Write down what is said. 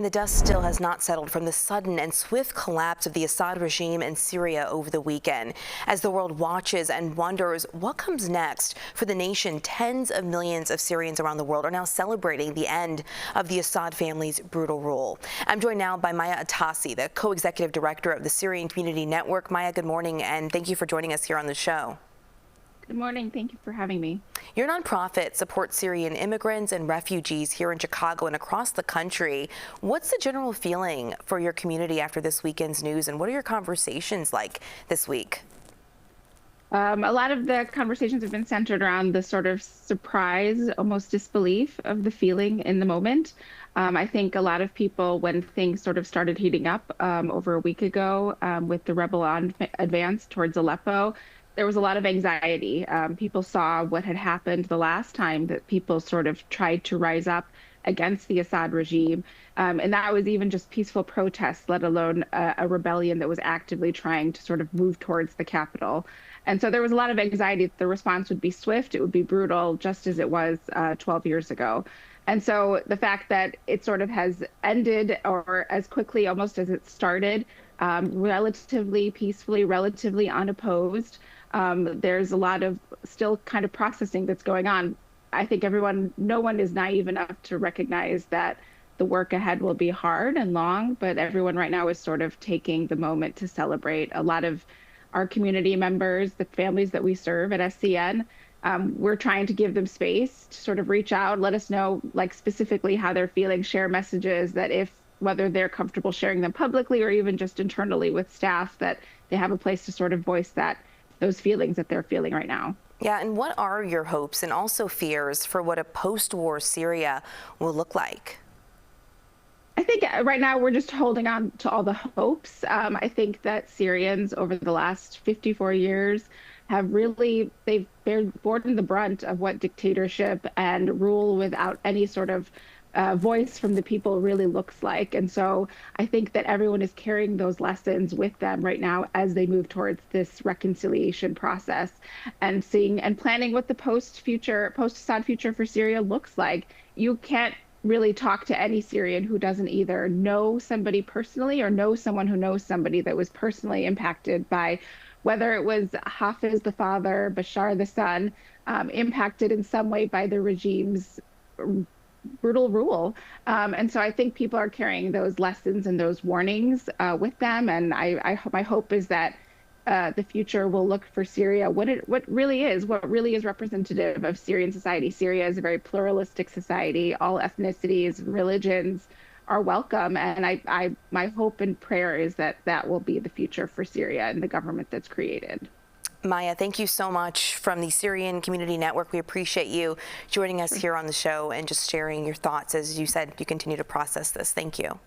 The dust still has not settled from the sudden and swift collapse of the Assad regime in Syria over the weekend. As the world watches and wonders what comes next for the nation, tens of millions of Syrians around the world are now celebrating the end of the Assad family's brutal rule. I'm joined now by Maya Atassi, the co-executive director of the Syrian Community Network. Maya, good morning, and thank you for joining us here on the show. Good morning. Thank you for having me. Your nonprofit supports Syrian immigrants and refugees here in Chicago and across the country. What's the general feeling for your community after this weekend's news, and what are your conversations like this week? A lot of the conversations have been centered around the sort of surprise, almost disbelief of the feeling in the moment. I think a lot of people, when things sort of started heating up over a week ago with the rebel advance towards Aleppo, there was a lot of anxiety. People saw what had happened the last time that people sort of tried to rise up against the Assad regime. And that was even just peaceful protests, let alone a rebellion that was actively trying to sort of move towards the capital. And so there was a lot of anxiety that the response would be swift, it would be brutal, just as it was 12 years ago. And so the fact that it sort of has ended, or as quickly almost as it started, relatively peacefully, relatively unopposed, there's a lot of still kind of processing that's going on. I think no one is naive enough to recognize that the work ahead will be hard and long, but everyone right now is sort of taking the moment to celebrate. A lot of our community members, the families that we serve at SCN, we're trying to give them space to sort of reach out, let us know like specifically how they're feeling, share messages that whether they're comfortable sharing them publicly or even just internally with staff, that they have a place to sort of voice those feelings that they're feeling right now. Yeah, and what are your hopes and also fears for what a post-war Syria will look like? I think right now we're just holding on to all the hopes. I think that Syrians over the last 54 years have they've borne the brunt of what dictatorship and rule without any sort of voice from the people really looks like. And so I think that everyone is carrying those lessons with them right now as they move towards this reconciliation process and seeing and planning what the post-Assad future for Syria looks like. You can't really talk to any Syrian who doesn't either know somebody personally or know someone who knows somebody that was personally impacted by, whether it was Hafiz the father, Bashar the son, impacted in some way by the regime's brutal rule. And so I think people are carrying those lessons and those warnings with them. And my hope is that the future will look for Syria what really is representative of Syrian society. Syria is a very pluralistic society. All ethnicities, religions are welcome. And my hope and prayer is that that will be the future for Syria and the government that's created. Maya, thank you so much from the Syrian Community Network. We appreciate you joining us here on the show and just sharing your thoughts as you said you continue to process this. Thank you.